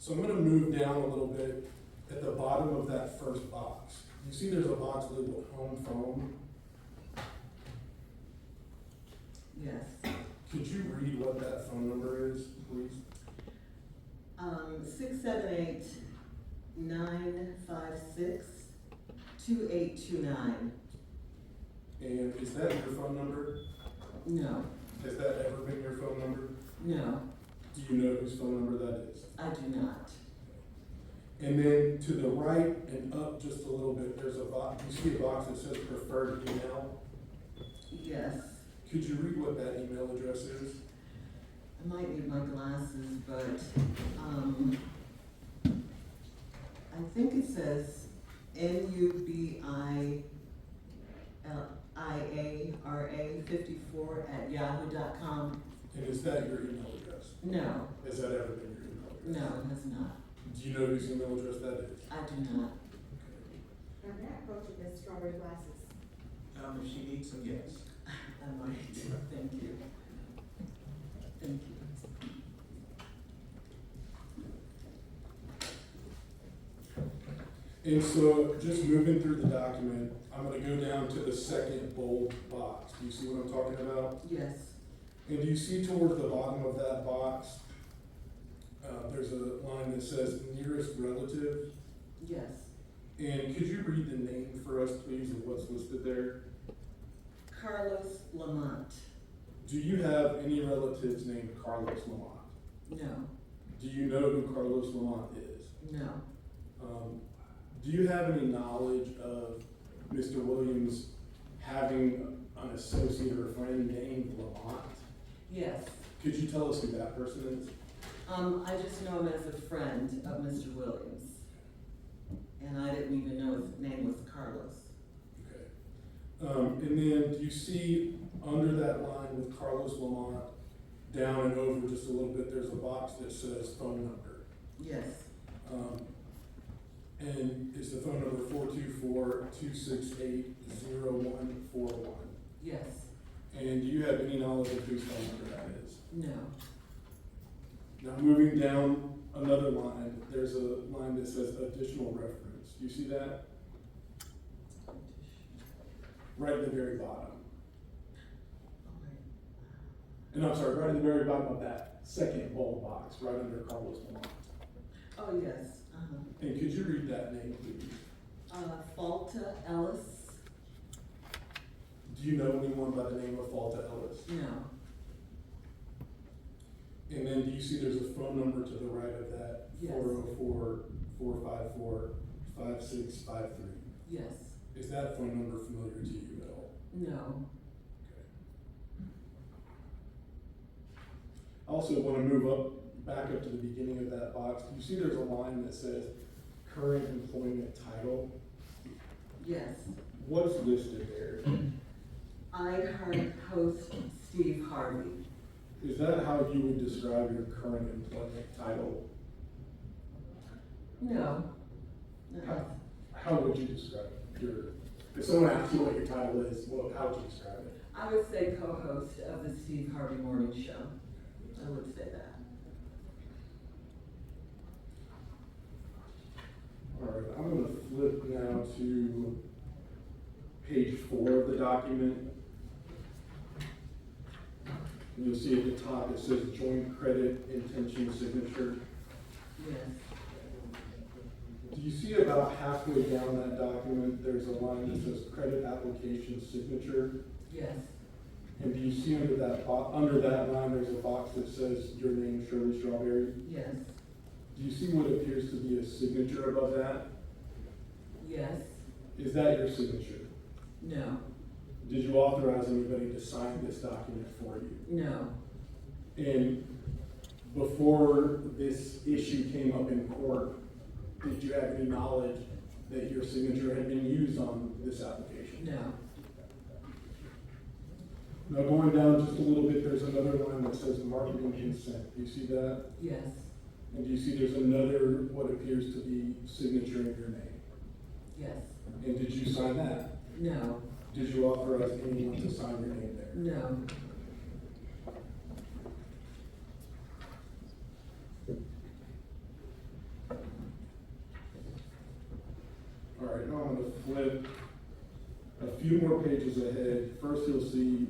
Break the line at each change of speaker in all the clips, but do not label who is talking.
So I'm gonna move down a little bit at the bottom of that first box. You see there's a box labeled home phone.
Yes.
Could you read what that phone number is, please?
678-956-2829.
And is that your phone number?
No.
Has that ever been your phone number?
No,
Do you know whose phone number that is?
I do not.
And then to the right and up just a little bit, there's a box, you see a box that says preferred email?
Yes.
Could you read what that email address is?
I might need my glasses, but, I think it says NUBIARA54@yahoo.com.
And is that your email address?
No,
Has that ever been your email address?
no, it has not.
Do you know whose email address that is?
I do not.
Now that approach with Ms. Strawberry glasses.
If she needs them, yes.
I might. Thank you. Thank you.
And so, just moving through the document, I'm gonna go down to the second bold box. Do you see what I'm talking about?
Yes.
And do you see towards the bottom of that box, there's a line that says nearest relative?
Yes.
And could you read the name for us, please, of what's listed there?
Carlos Lamont.
Do you have any relatives named Carlos Lamont?
No.
Do you know who Carlos Lamont is?
No.
Do you have any knowledge of Mr. Williams having an associate or a friend named Lamont?
Yes.
Could you tell us who that person is?
I just know him as a friend of Mr. Williams. And I didn't even know his name was Carlos.
Okay. And then do you see under that line with Carlos Lamont, down and over just a little bit, there's a box that says phone number.
Yes.
And is the phone number 424-268-0141?
Yes.
And do you have any knowledge of whose phone number that is?
No.
Now, moving down another line, there's a line that says additional reference. Do you see that? Right at the very bottom. And I'm sorry, right at the very bottom of that second bold box, right under Carlos Lamont.
Oh, yes.
And could you read that name, please?
Falta Ellis?
Do you know anyone by the name of Falta Ellis?
No.
And then do you see there's a phone number to the right of that?
Yes.
404-454-5653.
Yes.
Is that phone number familiar to you at all?
No.
I also want to move back up to the beginning of that box. Do you see there's a line that says current employment title?
Yes.
What's listed there?
I heard host Steve Harvey.
Is that how you would describe your current employment title?
No.
How would you describe if someone asked you what your title is, well, how would you describe it?
I would say co-host of the Steve Harvey Morning Show. I would say that.
All right, I'm going to flip now to page 4 of the document. And you'll see at the top it says joint credit intention signature.
Yes.
Do you see about halfway down that document, there's a line that says credit application signature?
Yes.
And do you see under that line, there's a box that says your name, Shirley Strawberry?
Yes.
Do you see what appears to be a signature above that?
Yes.
Is that your signature?
No.
Did you authorize anybody to sign this document for you?
No.
And before this issue came up in court, did you have any knowledge that your signature had been used on this application?
No.
Now going down just a little bit, there's another line that says marketing consent. Do you see that?
Yes.
And do you see there's another, what appears to be signature in your name?
Yes.
And did you sign that?
No.
Did you authorize anyone to sign your name there?
No.
flip a few more pages ahead, first you'll see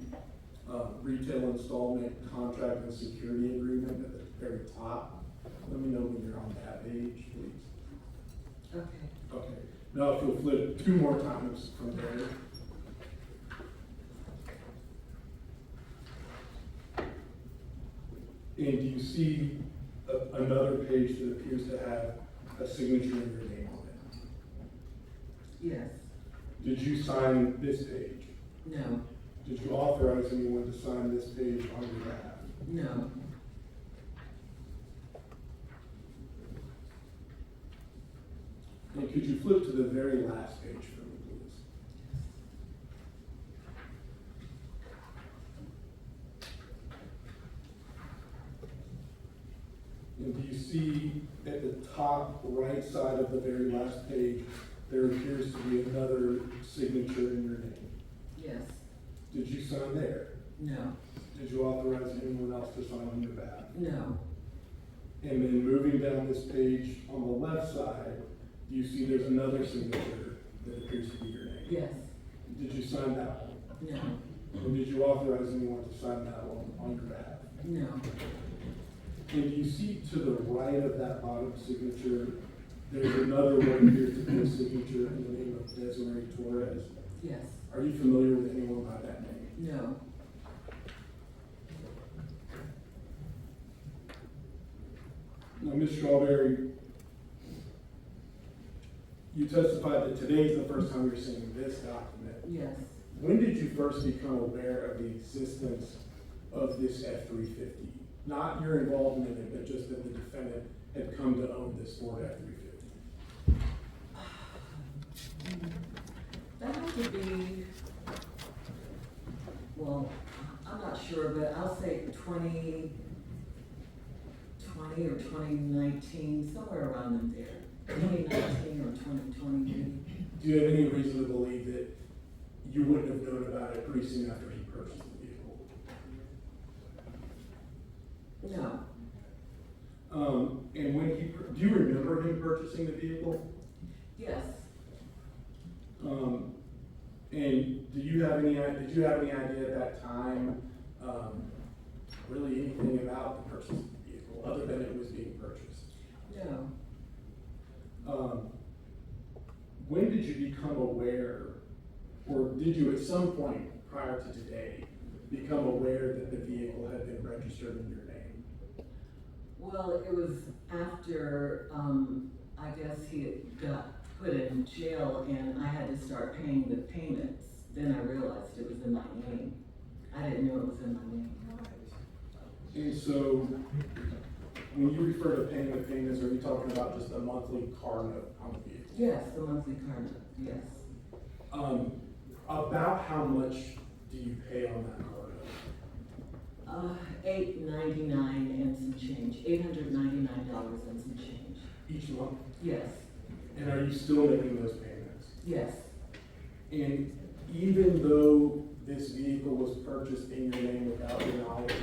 retail installment contract and security agreement at the very top. Let me know when you're on that page, please.
Okay.
Okay, now if you'll flip 2 more times from there. And do you see another page that appears to have a signature in your name on it?
Yes.
Did you sign this page?
No.
Did you authorize anyone to sign this page on your behalf?
No.
And could you flip to the very last page for me, please? And do you see at the top right side of the very last page, there appears to be another signature in your name?
Yes.
Did you sign there?
No.
Did you authorize anyone else to sign on your behalf?
No.
And then moving down this page on the left side, do you see there's another signature that appears to be your name?
Yes.
Did you sign that one?
No.
And did you authorize anyone to sign that one on your behalf?
No.
And do you see to the right of that bottom signature, there's another one here to be a signature in the name of Desiree Torres?
Yes.
Are you familiar with anyone by that name?
No.
Now, Ms. Strawberry, you testified that today is the first time you're seeing this document.
Yes.
When did you first become aware of the existence of this F-350? Not your involvement in it, but just that the defendant had come to own this Ford F-350.
That had to be, well, I'm not sure, but I'll say 2020 or 2019, somewhere around in there. 2019 or 2020 maybe.
Do you have any reason to believe that you wouldn't have known about it pretty soon after he purchased the vehicle?
No.
And when do you remember him purchasing the vehicle?
Yes.
And did you have any idea at that time, really anything about the purchase of the vehicle, other than it was being purchased?
No.
When did you become aware, or did you at some point prior to today become aware that the vehicle had been registered in your name?
Well, it was after, I guess he had got put in jail and I had to start paying the payments. Then I realized it was in my name. I didn't know it was in my name.
And so, when you refer to paying the payments, are you talking about just a monthly car note on the vehicle?
Yes, the monthly car note, yes.
About how much do you pay on that car note?
$899 and some change, $899 and some change.
Each month?
Yes,
And are you still making those payments?
yes,
And even though this vehicle was purchased in your name without your knowledge,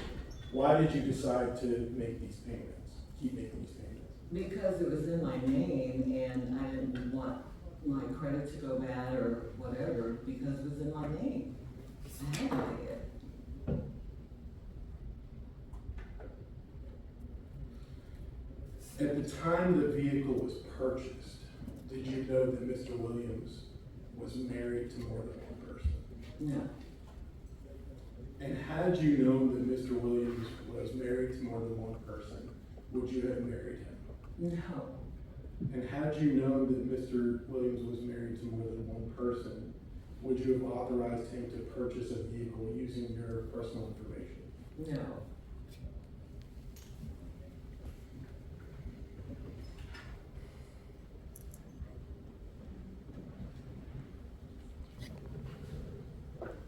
why did you decide to make these payments, keep making these payments?
because it was in my name and I didn't want my credit to go bad or whatever, because it was in my name. I had to pay it.
At the time the vehicle was purchased, did you know that Mr. Williams was married to more than one person?
No,
And had you known that Mr. Williams was married to more than one person, would you have married him?
no,
And had you known that Mr. Williams was married to more than one person, would you have authorized him to purchase a vehicle using your personal information?
no.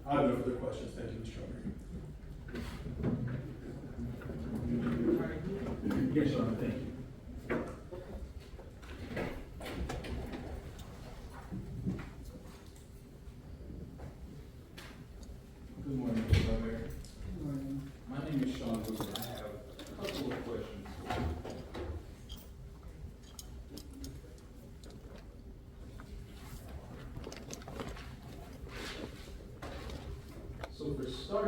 I have no further questions. Thank you, Ms. Strawberry.
Yes, sir, thank you. Good morning, Mr. Strawberry.
Good morning.
My name is Sean Hoover. I have a couple of questions.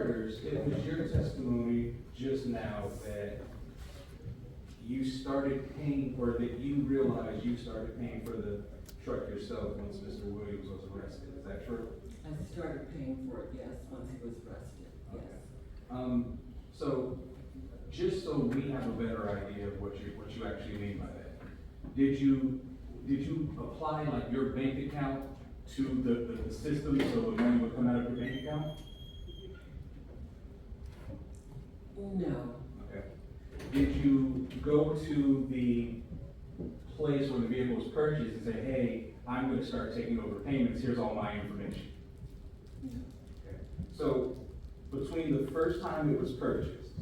starters, it was your testimony just now that you started paying, or that you realized you started paying for the truck yourself once Mr. Williams was arrested. Is that true?
I started paying for it, yes, once he was arrested, yes.
So, just so we have a better idea of what you actually mean by that, did you apply like your bank account to the system so the money would come out of your bank account?
No,
Okay. Did you go to the place where the vehicle was purchased and say, hey, I'm gonna start taking over payments, here's all my information?
no.
Okay. So, between the first time it was purchased,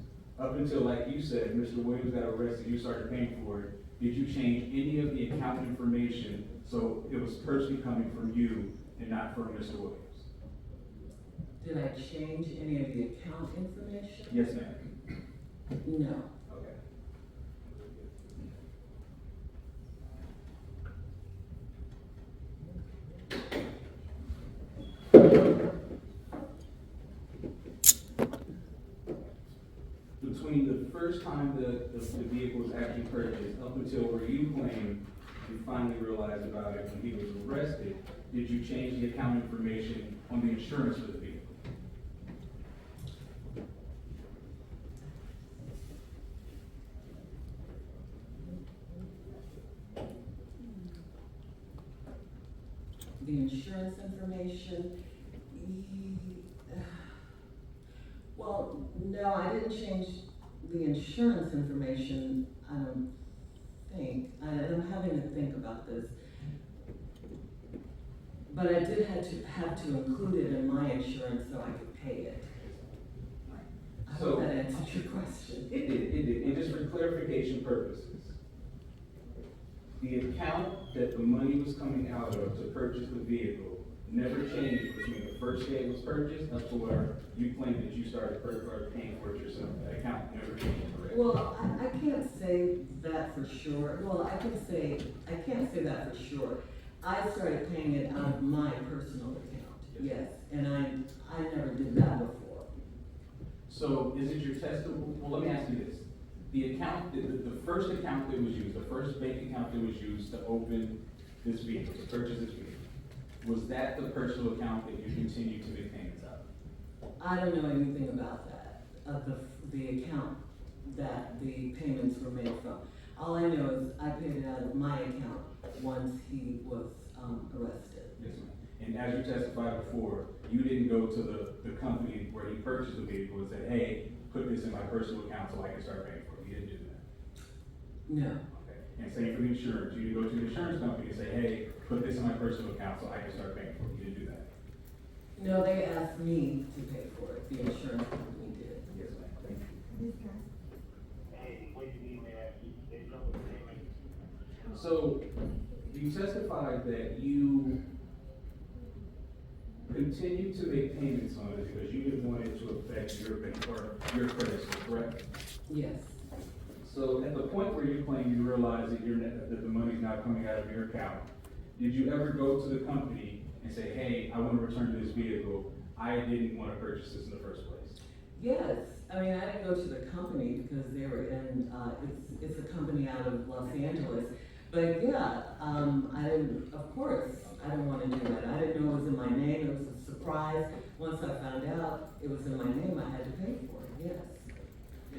up until, like you said, Mr. Williams got arrested, you started paying for it, did you change any of the account information so it was personally coming from you and not from Mr. Williams?
Did I change any of the account information?
Yes, ma'am.
No.
Okay. Between the first time the vehicle was actually purchased up until where you claim you finally realized about it when he was arrested, did you change the account information on the insurance for the vehicle?
The insurance information, well, no, I didn't change the insurance information, I don't think. I'm having to think about this. But I did have to include it in my insurance so I could pay it. I hope that answered your question.
It did. And just for clarification purposes, the account that the money was coming out of to purchase the vehicle never changed between the first day it was purchased up to where you claimed that you started paying for it yourself. That account never changed, correct?
Well, I can't say that for sure. Well, I can't say that for sure. I started paying it out of my personal account, yes, and I never did that before.
So is it your testimony? Well, let me ask you this. The account, the first account that was used, the first bank account that was used to open this vehicle, to purchase this vehicle, was that the personal account that you continued to make payments out of?
I don't know anything about that, of the account that the payments were made from. All I know is I paid it out of my account once he was arrested.
Yes, ma'am. And as you testified before, you didn't go to the company where he purchased the vehicle and said, hey, put this in my personal account so I can start paying for it. You didn't do that?
No.
Okay. And same for the insurance. You didn't go to the insurance company and say, hey, put this in my personal account so I can start paying for it. You didn't do that?
No, they asked me to pay for it, the insurance company did.
Yes, ma'am. Thank you. So, you testified that you continued to make payments on it because you didn't want it to affect your bank or your credit score, correct?
Yes.
So, at the point where you claim you realize that that the money's now coming out of your account, did you ever go to the company and say, hey, I want to return this vehicle, I didn't want to purchase this in the first place?
Yes, I mean, I didn't go to the company because they were in, it's a company out of Los Angeles. But yeah, I didn't, of course, I didn't want to do that. I didn't know it was in my name, it was a surprise. Once I found out it was in my name, I had to pay for it, yes.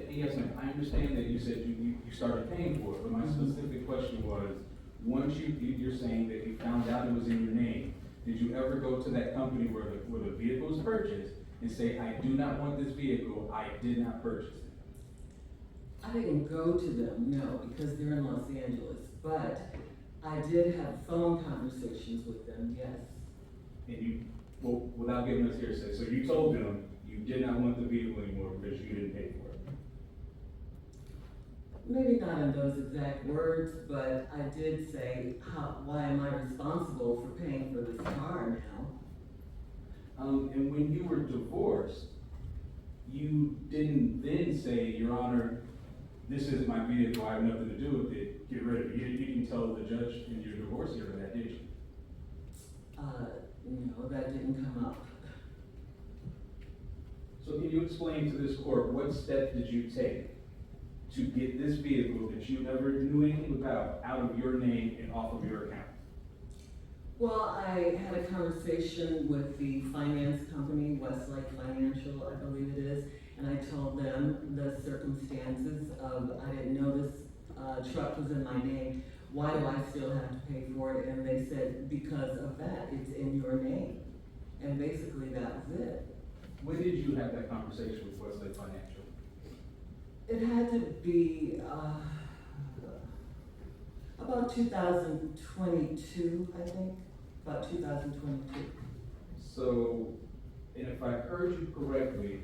Yes, ma'am. I understand that you said you started paying for it, but my specific question was, once you're saying that you found out it was in your name, did you ever go to that company where the vehicle was purchased and say, I do not want this vehicle, I did not purchase it?
I didn't go to them, no, because they're in Los Angeles, but I did have phone conversations with them, yes.
And you, well, without giving us hearsay, so you told them you did not want the vehicle anymore because you didn't pay for it?
Maybe not in those exact words, but I did say, why am I responsible for paying for this car now?
And when you were divorced, you didn't then say, Your Honor, this is my vehicle, I have nothing to do with it, get rid of it. You didn't tell the judge in your divorce hearing that, did you?
No, that didn't come up.
So can you explain to this court, what steps did you take to get this vehicle that you never knew anything about out of your name and off of your account?
Well, I had a conversation with the finance company, Westlake Financial, I believe it is, and I told them the circumstances of, I didn't know this, truck was in my name, why do I still have to pay for it? And they said, because of that, it's in your name. And basically that was it.
When did you have that conversation with Westlake Financial?
It had to be, about 2022, I think, about 2022.
So, and if I heard you correctly,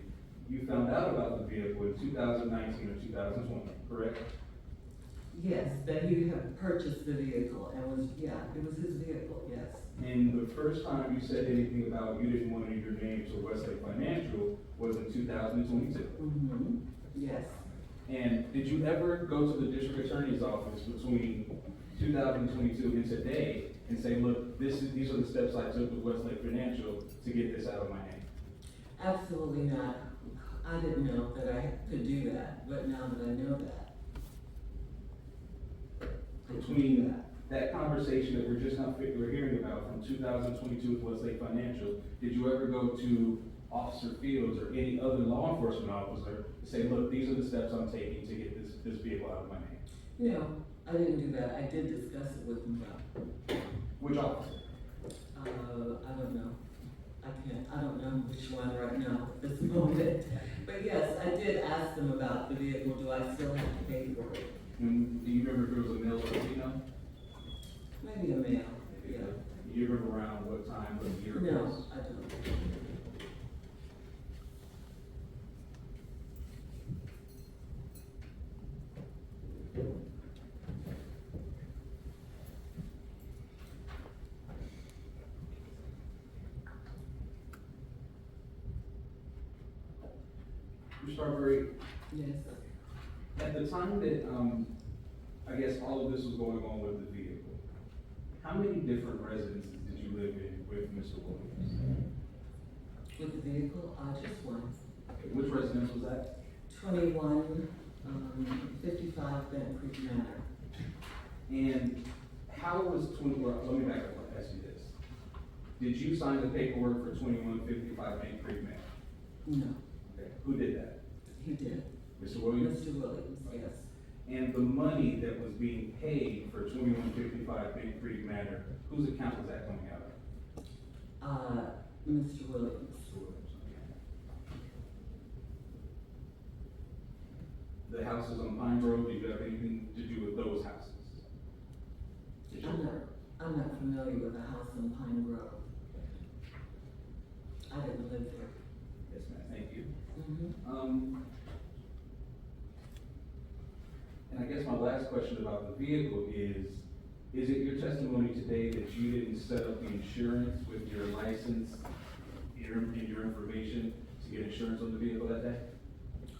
you found out about the vehicle in 2019 or 2020, correct?
Yes, that he had purchased the vehicle and was, yeah, it was his vehicle, yes.
And the first time you said anything about you didn't want to your name to Westlake Financial was in 2022.
Mm-hmm, yes.
And did you ever go to the district attorney's office between 2022 and today and say, look, these are the steps I took with Westlake Financial to get this out of my name?
Absolutely not. I didn't know that I could do that, but now that I know that. I can do
Between that conversation that we're hearing about from 2022 with Westlake Financial, did you ever go to Officer Fields or any other law enforcement officer to say, look, these are the steps I'm taking to get this vehicle out of my name?
No, I didn't do that. I did discuss it with him though.
Which officer?
I don't know. I don't know which one right now at this moment. But yes, I did ask them about the vehicle. Do I still have to pay for it?
And do you remember if it was a male or a female?
Maybe a male, yeah.
Do you remember around what time, what year it
No,
was?
I don't.
Ms. Strawberry,
Yes.
at the time that, I guess all of this was going on with the vehicle, how many different residences did you live in with Mr. Williams?
With the vehicle, just one.
Okay, which residence was that?
21, 55 Bent Creek Manor.
And how was well, let me back up and ask you this. Did you sign the paperwork for 2155 Bank Creek Manor?
No,
Okay, who did that?
he did.
Mr. Williams?
Mr. Williams, yes.
And the money that was being paid for 2155 Bank Creek Manor, whose account was that coming out of?
Mr. Williams.
Mr. Williams, okay. The houses on Pine Grove, do you have anything to do with those houses? Did you-
I'm not familiar with a house on Pine Grove. I didn't live there.
Yes, ma'am, thank you.
Mm-hmm.
And I guess my last question about the vehicle is it your testimony today that you didn't set up the insurance with your license, and your information to get insurance on the vehicle that day?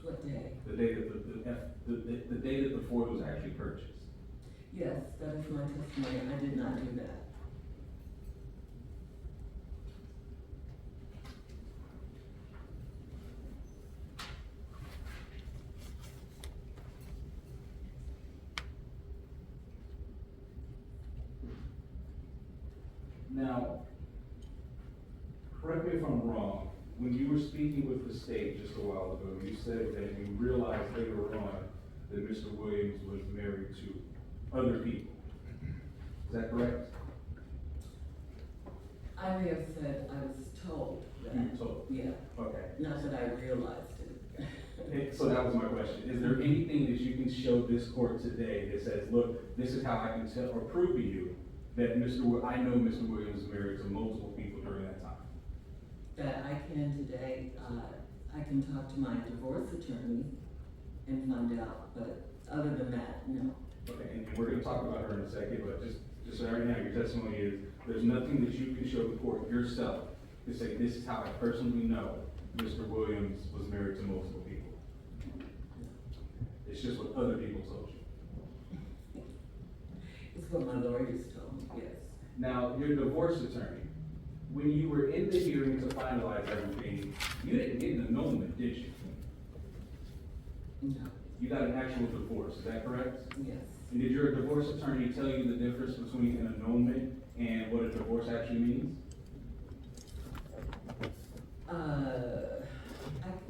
What day?
The day that the day that the Ford was actually purchased?
Yes, that is my testimony. I did not do that.
Now, correct me if I'm wrong, when you were speaking with the state just a while ago, you said that you realized later on that Mr. Williams was married to other people. Is that correct?
I may have said I was told that.
You were told?
Yeah,
Okay.
not that I realized it.
Okay, so that was my question. Is there anything that you can show this court today that says, look, this is how I can tell or prove to you that I know Mr. Williams was married to multiple people during that time?
That I can today, I can talk to my divorce attorney and find out, but other than that, no.
Okay, and we're gonna talk about her in a second, but just so right now, your testimony is, there's nothing that you can show the court yourself to say, this is how I personally know Mr. Williams was married to multiple people. It's just what other people told you.
It's what my lawyers told me, yes.
Now, your divorce attorney, when you were in the hearing to finalize everything, you didn't get an annulment, did you?
No,
You got an actual divorce, is that correct?
yes.
And did your divorce attorney tell you the difference between an annulment and what a divorce actually means?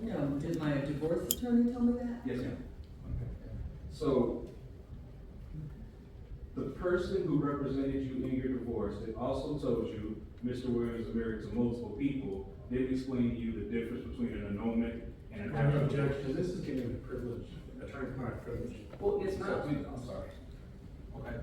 No, did my divorce attorney tell me that?
Yes, ma'am. So, the person who represented you in your divorce that also told you Mr. Williams is married to multiple people, did explain to you the difference between an annulment and an
No,
actual
Judge,
divorce?
because this is getting into privilege, attorney-client privilege.
Well, it's not, I'm sorry. Okay.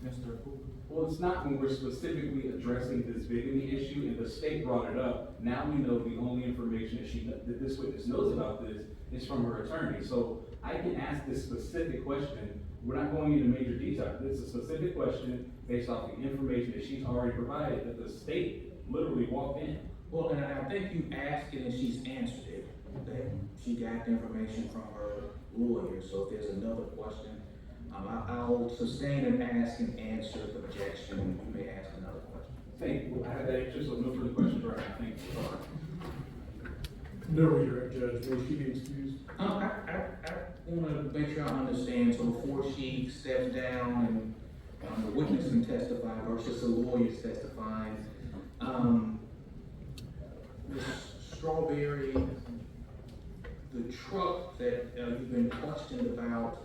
Mr. Cooper?
Well, it's not when we're specifically addressing this bigamy issue, and the state brought it up. Now we know the only information that this witness knows about this is from her attorney. So I can ask this specific question. We're not going into major detail. It's a specific question based off the information that she's already provided, that the state literally walked in.
Well, and I think you asked it and she's answered it, that she got the information from her lawyer. So if there's another question, I'll sustain and ask and answer the objection, and you may ask another question.
Thank you. I have that answer, so no further questions right now. Thank you.
No redirect, Judge, may she be excused?
I want to make sure I understand, so before she steps down and the witness can testify versus the lawyer's testifying, Ms. Strawberry, the truck that you've been questioned about,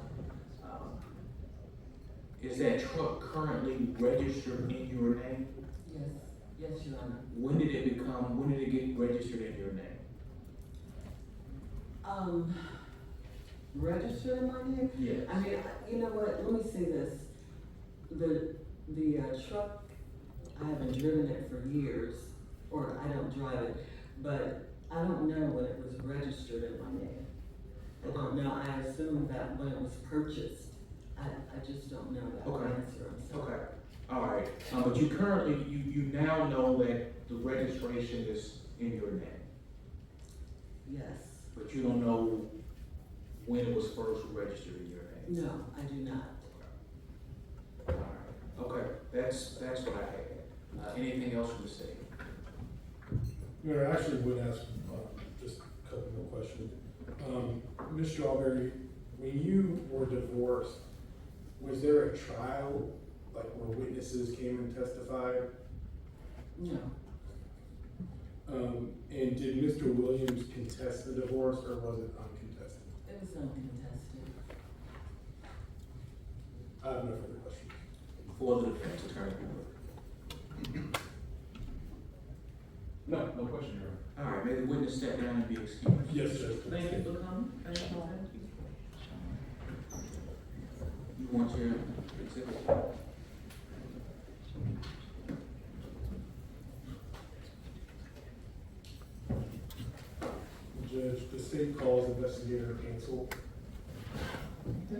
is that truck currently registered in your name?
Yes, yes, Your Honor.
When did it get registered in your name?
Register in my name?
Yes.
I mean, you know what, let me say this. The truck, I haven't driven it for years, or I don't drive it, but I don't know when it was registered in my name. I don't know, I assume that when it was purchased. I just don't know that
Okay.
answer, I'm sorry.
Okay, all right, but you currently, you now know that the registration is in your name,
Yes.
but you don't know when it was first registered in your name?
No, I do not.
All right, okay, that's what I had. Anything else from the state?
Mayor, I actually would ask, just a couple more questions. Ms. Strawberry, when you were divorced, was there a trial, like where witnesses came and testified?
No,
And did Mr. Williams contest the divorce, or was it uncontested?
it was uncontested.
I have no further questions.
For the defense attorney.
No question, Your Honor.
All right, may the witness step down and be excused.
Yes, Judge.
Thank you for coming. Thank you. You want your exhibit?
Judge, the state calls investigator Ansel.
No.